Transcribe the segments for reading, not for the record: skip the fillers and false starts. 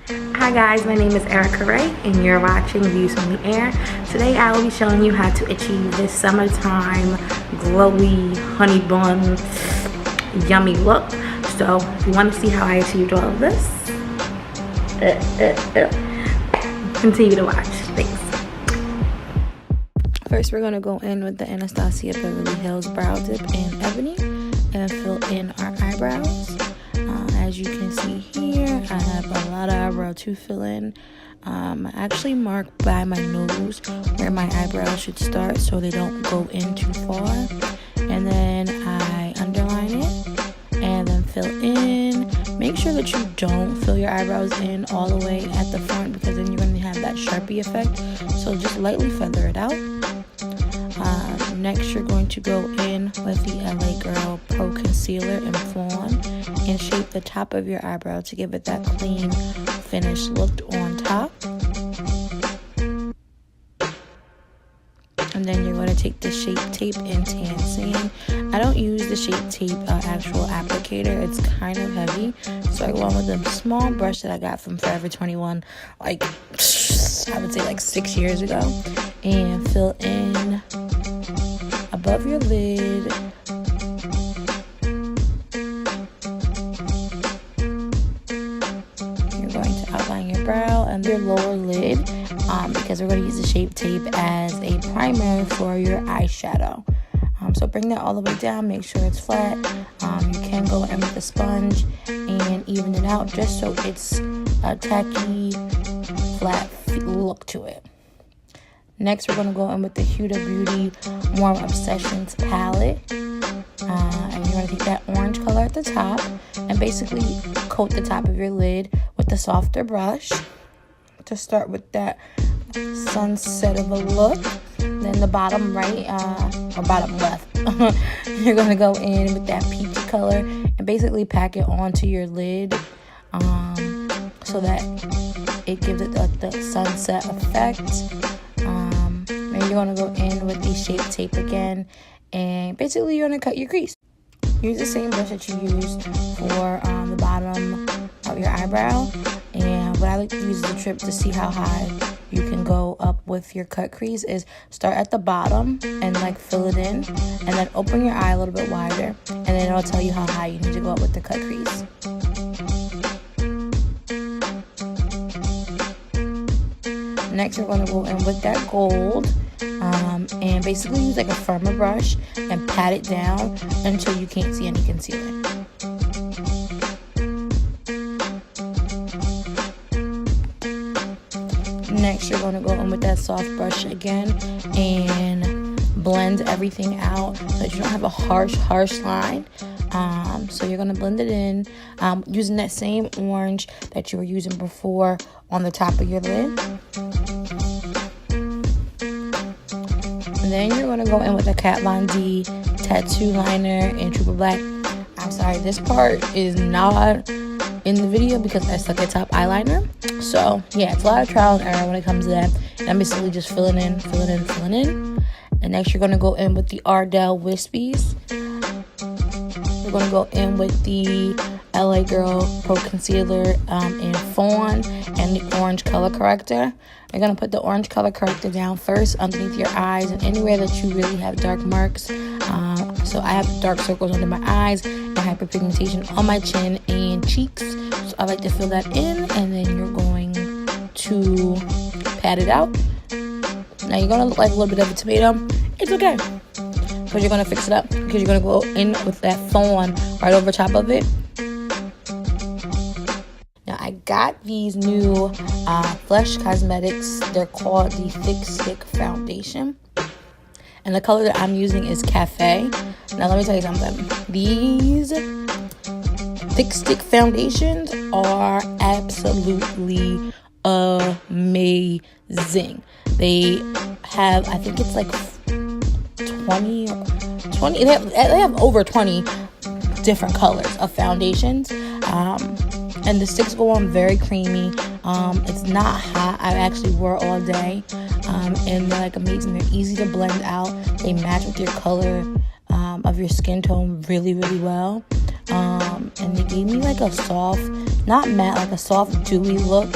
Hi guys, my name is Erica Ray and you're watching Views from the Air. Today I will be showing you how to achieve this summertime glowy honey bun yummy look. So if you want to see how I achieved all of this, continue to watch. Thanks. First we're going to go in with the Anastasia Beverly Hills Brow Dip in Ebony and fill in our eyebrows. As you can see here, I have a lot of eyebrow to fill in. I actually mark by my nose where my eyebrows should start so they don't go in too far. And then I underline it and then fill in. Make sure that you don't fill your eyebrows in all the way at the front because then you're going to have that Sharpie effect. So just lightly feather it out. Next, you're going to go in with the LA Girl Pro Concealer in Fawn and shape the top of your eyebrow to give it that clean, finished look on top. And then you're going to take the Shape Tape in Tan Sand. I don't use the Shape Tape actual applicator. It's kind of heavy. So I go on with a small brush that I got from Forever 21, like, I would say like 6 years ago. And fill in above your lid. You're going to outline your brow and your lower lid because we're going to use the Shape Tape as a primer for your eyeshadow. So bring that all the way down, make sure it's flat. You can go in with a sponge and even it out just so it's a tacky, flat look to it. Next, we're going to go in with the Huda Beauty Warm Obsessions palette. And you're going to take that orange color at the top and basically coat the top of your lid with a softer brush to start with that sunset of a look. Then the bottom right, or bottom left, you're going to go in with that peachy color and basically pack it onto your lid so that it gives it the sunset effect. And you're going to go in with the Shape Tape again and basically you're going to cut your crease. Use the same brush that you used for the bottom of your eyebrow. And what I like to use as a trip to see how high you can go up with your cut crease is start at the bottom and like fill it in and then open your eye a little bit wider and then it'll tell you how high you need to go up with the cut crease. Next, we're going to go in with that gold and basically use like a firmer brush and pat it down until you can't see any concealer. Next, you're going to go in with that soft brush again and blend everything out so that you don't have a harsh line. So you're going to blend it in using that same orange that you were using before on the top of your lid. And then you're going to go in with a Kat Von D tattoo liner in Triple Black. I'm sorry, this part is not in the video because I suck at top eyeliner. So yeah, it's a lot of trial and error when it comes to that. And I'm basically just filling in. And next you're going to go in with the Ardell Wispies. We're going to go in with the LA Girl Pro Concealer in Fawn and the orange color corrector. You're going to put the orange color corrector down first underneath your eyes and anywhere that you really have dark marks. So I have dark circles under my eyes and hyperpigmentation on my chin and cheeks. So I like to fill that in and then you're going to pat it out. Now you're going to look like a little bit of a tomato. It's okay. Because you're going to fix it up. Because you're going to go in with that Fawn right over top of it. Now I got these new Flesh Cosmetics. They're called the Thick Stick Foundation. And the color that I'm using is Cafe. Now let me tell you something. These Thick Stick Foundations are absolutely amazing. They have, I think it's like 20, they have over 20 different colors of foundations. And the sticks go on very creamy. It's not hot. I actually wore all day. And they're like amazing. They're easy to blend out. They match with your color of your skin tone really, really well. And they gave me like a soft, not matte, like a soft dewy look.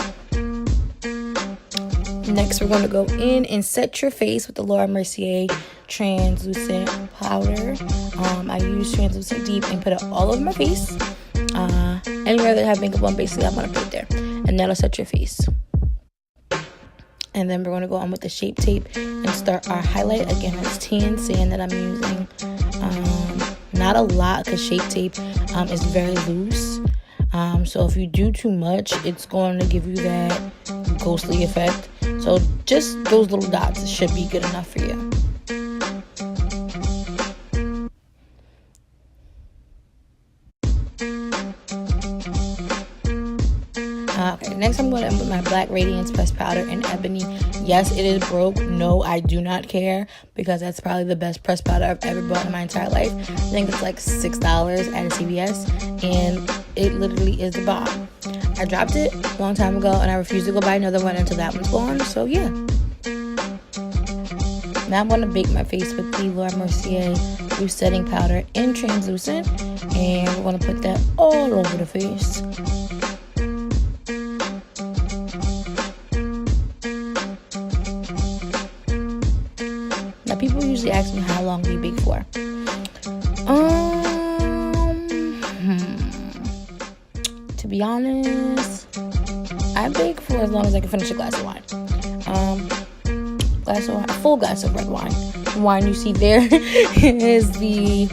Next, we're going to go in and set your face with the Laura Mercier translucent powder. I use translucent deep and put it all over my face. Anywhere that I have makeup on, basically I'm going to put it there, and that'll set your face. And then we're going to go on with the Shape Tape and start our highlight. Again, it's tan sand that I'm using. Not a lot, because Shape Tape is very loose. So if you do too much, it's going to give you that ghostly effect. So just those little dots should be good enough for you. Okay, next I'm going to put my Black Radiance Pressed Powder in Ebony. Yes, it is broke. No, I do not care, because that's probably the best pressed powder I've ever bought in my entire life. I think it's like $6 at a CVS, and it literally is the bomb. I dropped it a long time ago, and I refuse to go buy another one until that one's gone, so yeah. Now I'm going to bake my face with the Laura Mercier Loose Setting Powder in Translucent, and we're going to put that all over the face. Now, people usually ask me how long do you bake for. To be honest, I bake for as long as I can finish a glass of wine. A full glass of red wine. The wine you see there is the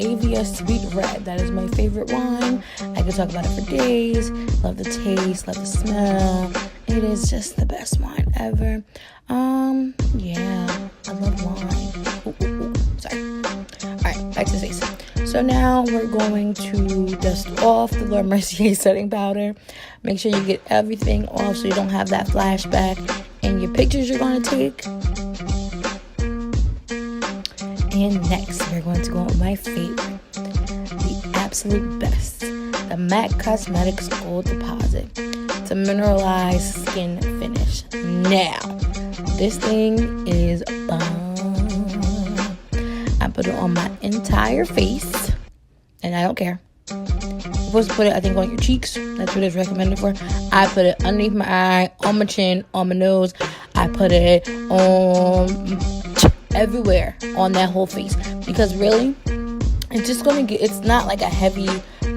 Avia Sweet Red. That is my favorite wine. I could talk about it for days. Love the taste, love the smell. It is just the best wine ever. Yeah, I love wine. Sorry. Alright, back to the face. So now we're going to dust off the Laura Mercier setting powder. Make sure you get everything off so you don't have that flashback in your pictures you're going to take. And next, we're going to go on my favorite, the absolute best, the MAC Cosmetics Gold Deposit. It's a mineralized skin finish. Now, this thing is bomb. I put it on my entire face, and I don't care. You're supposed to put it, I think, on your cheeks. That's what it's recommended for. I put it underneath my eye, on my chin, on my nose. I put it on everywhere on that whole face, because really, it's just going to get, it's not like a heavy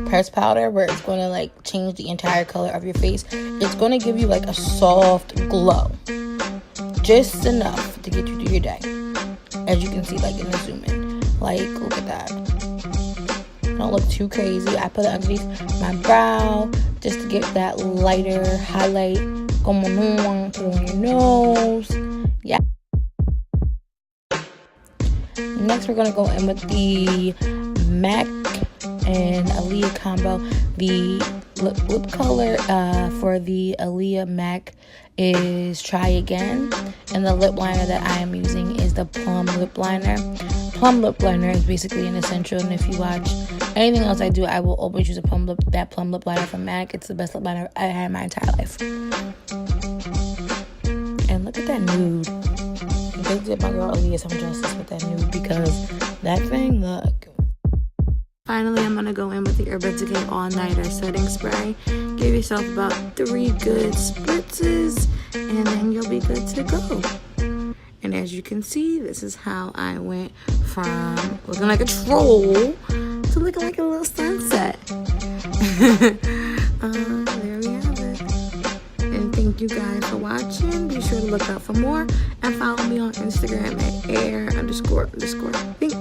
pressed powder where it's going to like change the entire color of your face. It's going to give you like a soft glow, just enough to get you through your day. As you can see, like in the zoom in, like look at that. Don't look too crazy. I put it underneath my brow just to get that lighter highlight. Como no, put it on your nose. Yeah. Next, we're gonna go in with the MAC and Aaliyah combo. The lip color for the Aaliyah MAC is Try Again, and the lip liner that I am using is the Plum Lip Liner. Plum Lip Liner is basically an essential, and if you watch anything else I do, I will always use a Plum Lip Liner from MAC. It's the best lip liner I had in my entire life. And look at that nude. They did my girl Aaliyah some justice with that nude, because that thing, look. Finally, I'm going to go in with the Urban Decay All Nighter Setting Spray. Give yourself about 3 good spritzes, and then you'll be good to go. And as you can see, this is how I went from looking like a troll to looking like a little sunset. There we have it. And thank you guys for watching. Be sure to look out for more and follow me on Instagram at air__pink.